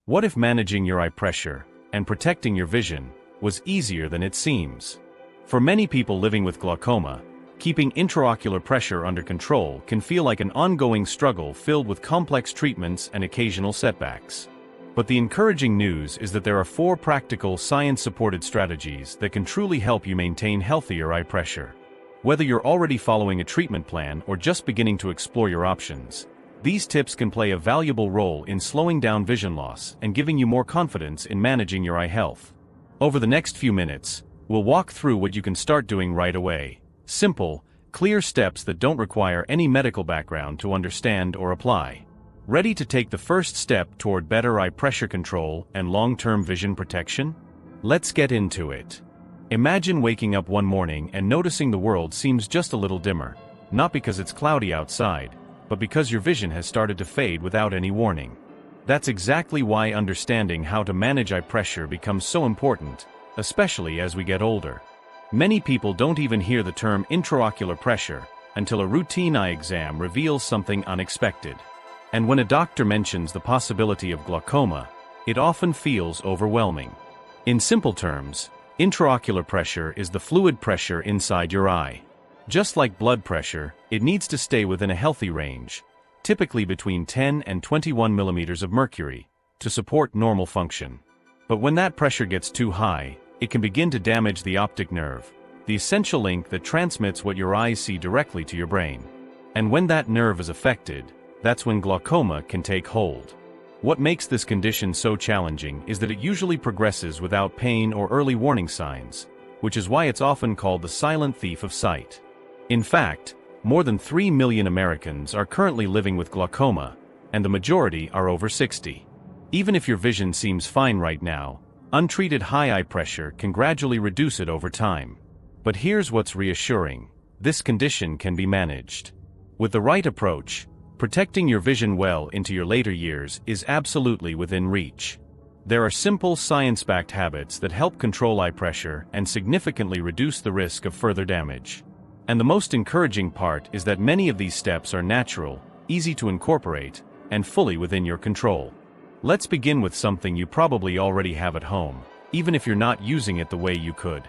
What if managing your eye pressure and protecting your vision was easier than it seems? For many people living with glaucoma, keeping intraocular pressure under control can feel like an ongoing struggle filled with complex treatments and occasional setbacks. But the encouraging news is that there are 4 practical, science-supported strategies that can truly help you maintain healthier eye pressure. Whether you're already following a treatment plan or just beginning to explore your options, these tips can play a valuable role in slowing down vision loss and giving you more confidence in managing your eye health. Over the next few minutes, we'll walk through what you can start doing right away. Simple, clear steps that don't require any medical background to understand or apply. Ready to take the first step toward better eye pressure control and long-term vision protection? Let's get into it. Imagine waking up one morning and noticing the world seems just a little dimmer, not because it's cloudy outside, but because your vision has started to fade without any warning. That's exactly why understanding how to manage eye pressure becomes so important, especially as we get older. Many people don't even hear the term intraocular pressure until a routine eye exam reveals something unexpected. And when a doctor mentions the possibility of glaucoma, it often feels overwhelming. In simple terms, intraocular pressure is the fluid pressure inside your eye. Just like blood pressure, it needs to stay within a healthy range, typically between 10 and 21 millimeters of mercury, to support normal function. But when that pressure gets too high, it can begin to damage the optic nerve, the essential link that transmits what your eyes see directly to your brain. And when that nerve is affected, that's when glaucoma can take hold. What makes this condition so challenging is that it usually progresses without pain or early warning signs, which is why it's often called the silent thief of sight. In fact, more than 3 million Americans are currently living with glaucoma, and the majority are over 60. Even if your vision seems fine right now, untreated high eye pressure can gradually reduce it over time. But here's what's reassuring: this condition can be managed. With the right approach, protecting your vision well into your later years is absolutely within reach. There are simple science-backed habits that help control eye pressure and significantly reduce the risk of further damage. And the most encouraging part is that many of these steps are natural, easy to incorporate, and fully within your control. Let's begin with something you probably already have at home, even if you're not using it the way you could.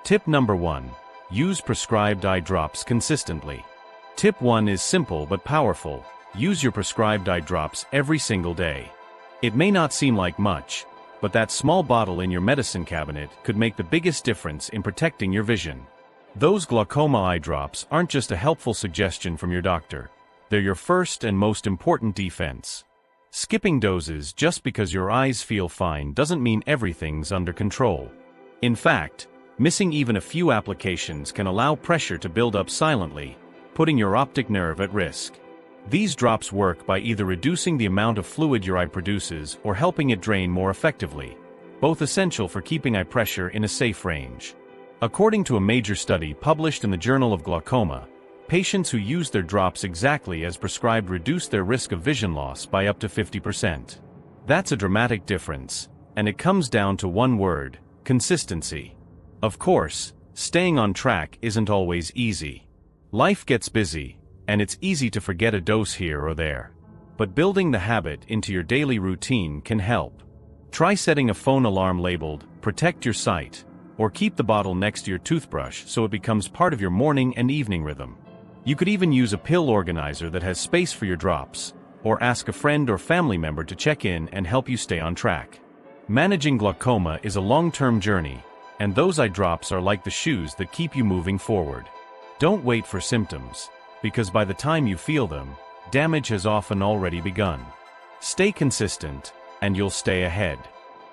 Tip number 1. Use prescribed eye drops consistently. Tip 1 is simple but powerful. Use your prescribed eye drops every single day. It may not seem like much, but that small bottle in your medicine cabinet could make the biggest difference in protecting your vision. Those glaucoma eye drops aren't just a helpful suggestion from your doctor. They're your first and most important defense. Skipping doses just because your eyes feel fine doesn't mean everything's under control. In fact, missing even a few applications can allow pressure to build up silently, putting your optic nerve at risk. These drops work by either reducing the amount of fluid your eye produces or helping it drain more effectively, both essential for keeping eye pressure in a safe range. According to a major study published in the Journal of Glaucoma, patients who use their drops exactly as prescribed reduce their risk of vision loss by up to 50%. That's a dramatic difference, and it comes down to one word: consistency. Of course, staying on track isn't always easy. Life gets busy, and it's easy to forget a dose here or there. But building the habit into your daily routine can help. Try setting a phone alarm labeled "Protect Your Sight," or keep the bottle next to your toothbrush so it becomes part of your morning and evening rhythm. You could even use a pill organizer that has space for your drops, or ask a friend or family member to check in and help you stay on track. Managing glaucoma is a long-term journey, and those eye drops are like the shoes that keep you moving forward. Don't wait for symptoms, because by the time you feel them, damage has often already begun. Stay consistent, and you'll stay ahead.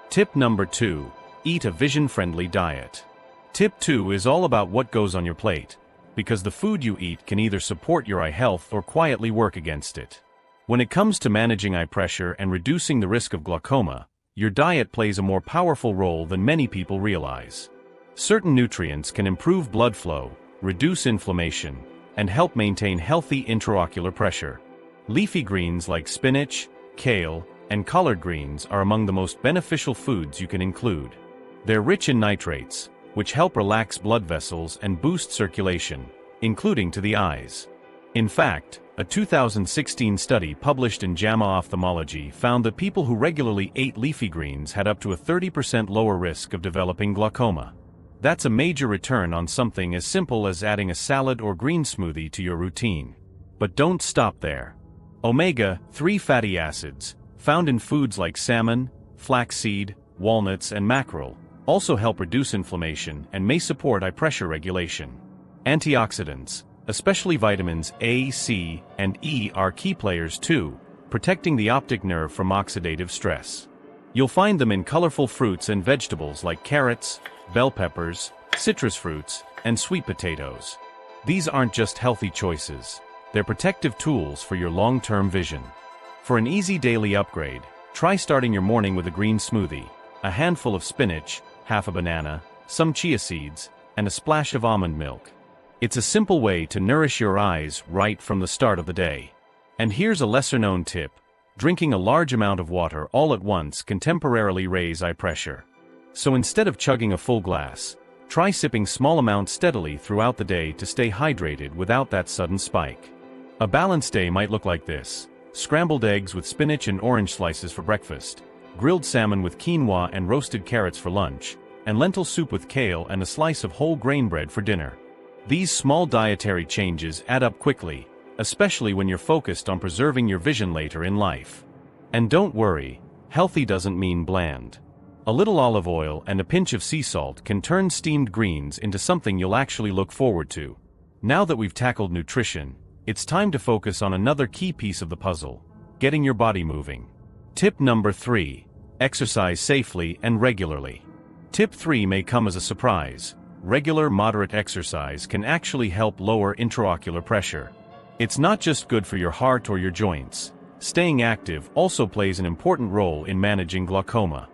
Tip number 2. Eat a vision-friendly diet. Tip 2 is all about what goes on your plate, because the food you eat can either support your eye health or quietly work against it. When it comes to managing eye pressure and reducing the risk of glaucoma, your diet plays a more powerful role than many people realize. Certain nutrients can improve blood flow, reduce inflammation, and help maintain healthy intraocular pressure. Leafy greens like spinach, kale, and collard greens are among the most beneficial foods you can include. They're rich in nitrates, which help relax blood vessels and boost circulation, including to the eyes. In fact, A 2016 study published in JAMA Ophthalmology found that people who regularly ate leafy greens had up to a 30% lower risk of developing glaucoma. That's a major return on something as simple as adding a salad or green smoothie to your routine. But don't stop there. Omega-3 fatty acids, found in foods like salmon, flaxseed, walnuts, and mackerel, also help reduce inflammation and may support eye pressure regulation. Antioxidants, especially vitamins A, C, and E, are key players too, protecting the optic nerve from oxidative stress. You'll find them in colorful fruits and vegetables like carrots, bell peppers, citrus fruits, and sweet potatoes. These aren't just healthy choices, they're protective tools for your long-term vision. For an easy daily upgrade, try starting your morning with a green smoothie, a handful of spinach, half a banana, some chia seeds, and a splash of almond milk. It's a simple way to nourish your eyes right from the start of the day. And here's a lesser-known tip. Drinking a large amount of water all at once can temporarily raise eye pressure. So instead of chugging a full glass, try sipping small amounts steadily throughout the day to stay hydrated without that sudden spike. A balanced day might look like this: scrambled eggs with spinach and orange slices for breakfast, grilled salmon with quinoa and roasted carrots for lunch, and lentil soup with kale and a slice of whole grain bread for dinner. These small dietary changes add up quickly, especially when you're focused on preserving your vision later in life. And don't worry, healthy doesn't mean bland. A little olive oil and a pinch of sea salt can turn steamed greens into something you'll actually look forward to. Now that we've tackled nutrition, it's time to focus on another key piece of the puzzle: getting your body moving. Tip number 3. Exercise safely and regularly. Tip 3 may come as a surprise. Regular, moderate exercise can actually help lower intraocular pressure. It's not just good for your heart or your joints. Staying active also plays an important role in managing glaucoma.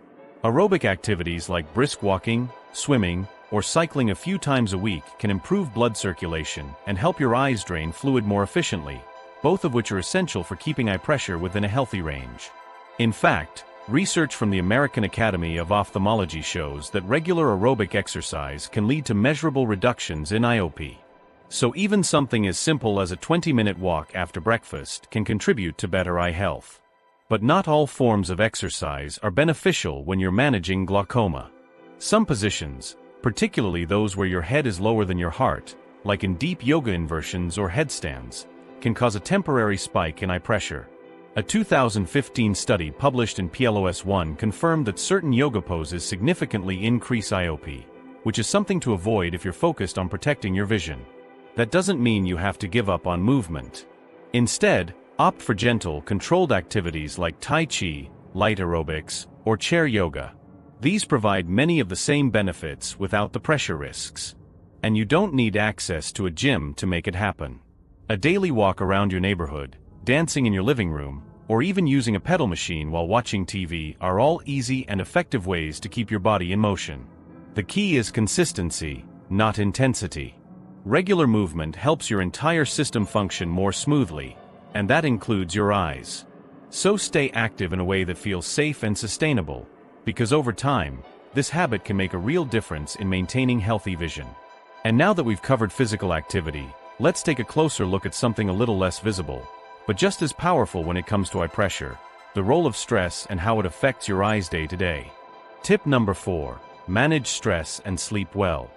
Aerobic activities like brisk walking, swimming, or cycling a few times a week can improve blood circulation and help your eyes drain fluid more efficiently, both of which are essential for keeping eye pressure within a healthy range. In fact, research from the American Academy of Ophthalmology shows that regular aerobic exercise can lead to measurable reductions in IOP. So even something as simple as a 20-minute walk after breakfast can contribute to better eye health. But not all forms of exercise are beneficial when you're managing glaucoma. Some positions, particularly those where your head is lower than your heart, like in deep yoga inversions or headstands, can cause a temporary spike in eye pressure. A 2015 study published in PLOS1 confirmed that certain yoga poses significantly increase IOP, which is something to avoid if you're focused on protecting your vision. That doesn't mean you have to give up on movement. Instead, opt for gentle, controlled activities like Tai Chi, light aerobics, or chair yoga. These provide many of the same benefits without the pressure risks. And you don't need access to a gym to make it happen. A daily walk around your neighborhood, dancing in your living room, or even using a pedal machine while watching TV are all easy and effective ways to keep your body in motion. The key is consistency, not intensity. Regular movement helps your entire system function more smoothly, and that includes your eyes. So stay active in a way that feels safe and sustainable, because over time, this habit can make a real difference in maintaining healthy vision. And now that we've covered physical activity, let's take a closer look at something a little less visible, but just as powerful when it comes to eye pressure: the role of stress and how it affects your eyes day to day. Tip number 4. Manage stress and sleep well.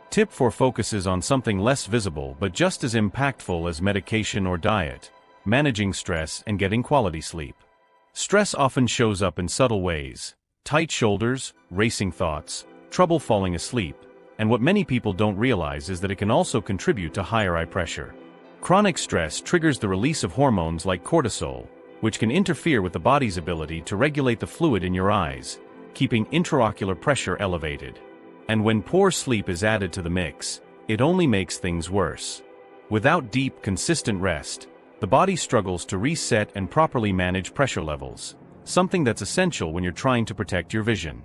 Tip 4 focuses on something less visible but just as impactful as medication or diet: managing stress and getting quality sleep. Stress often shows up in subtle ways: tight shoulders, racing thoughts, trouble falling asleep, and what many people don't realize is that it can also contribute to higher eye pressure. Chronic stress triggers the release of hormones like cortisol, which can interfere with the body's ability to regulate the fluid in your eyes, keeping intraocular pressure elevated. And when poor sleep is added to the mix, it only makes things worse. Without deep, consistent rest, the body struggles to reset and properly manage pressure levels, something that's essential when you're trying to protect your vision.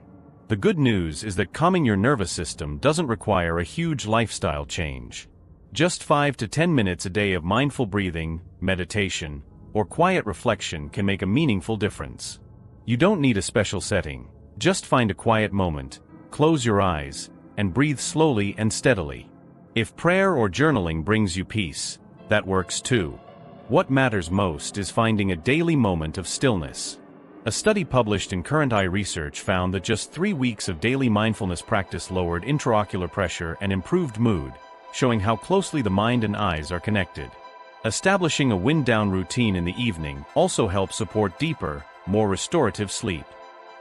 The good news is that calming your nervous system doesn't require a huge lifestyle change. Just 5 to 10 minutes a day of mindful breathing, meditation, or quiet reflection can make a meaningful difference. You don't need a special setting. Just find a quiet moment, close your eyes, and breathe slowly and steadily. If prayer or journaling brings you peace, that works too. What matters most is finding a daily moment of stillness. A study published in Current Eye Research found that just 3 weeks of daily mindfulness practice lowered intraocular pressure and improved mood, showing how closely the mind and eyes are connected. Establishing a wind-down routine in the evening also helps support deeper, more restorative sleep.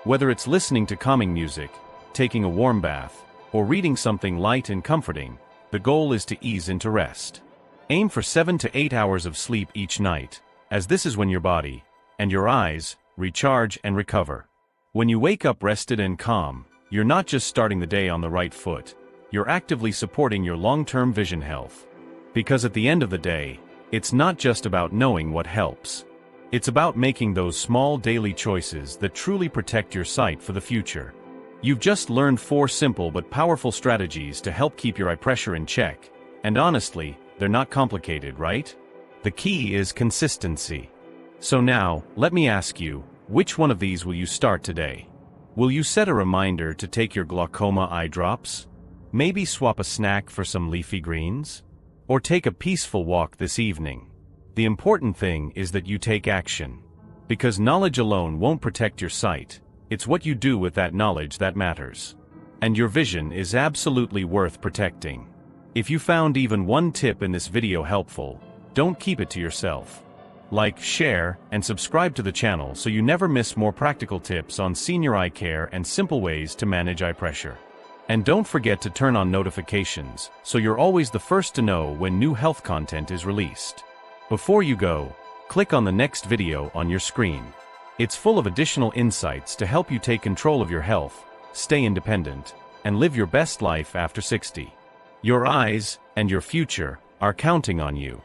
Whether it's listening to calming music, taking a warm bath, or reading something light and comforting, the goal is to ease into rest. Aim for 7 to 8 hours of sleep each night, as this is when your body and your eyes recharge and recover. When you wake up rested and calm, you're not just starting the day on the right foot, you're actively supporting your long-term vision health. Because at the end of the day, it's not just about knowing what helps. It's about making those small daily choices that truly protect your sight for the future. You've just learned 4 simple but powerful strategies to help keep your eye pressure in check, and honestly, they're not complicated, right? The key is consistency. So now, let me ask you, which one of these will you start today? Will you set a reminder to take your glaucoma eye drops? Maybe swap a snack for some leafy greens? Or take a peaceful walk this evening? The important thing is that you take action. Because knowledge alone won't protect your sight, it's what you do with that knowledge that matters. And your vision is absolutely worth protecting. If you found even one tip in this video helpful, don't keep it to yourself. Like, share, and subscribe to the channel so you never miss more practical tips on senior eye care and simple ways to manage eye pressure. And don't forget to turn on notifications so you're always the first to know when new health content is released. Before you go, click on the next video on your screen. It's full of additional insights to help you take control of your health, stay independent, and live your best life after 60. Your eyes and your future are counting on you.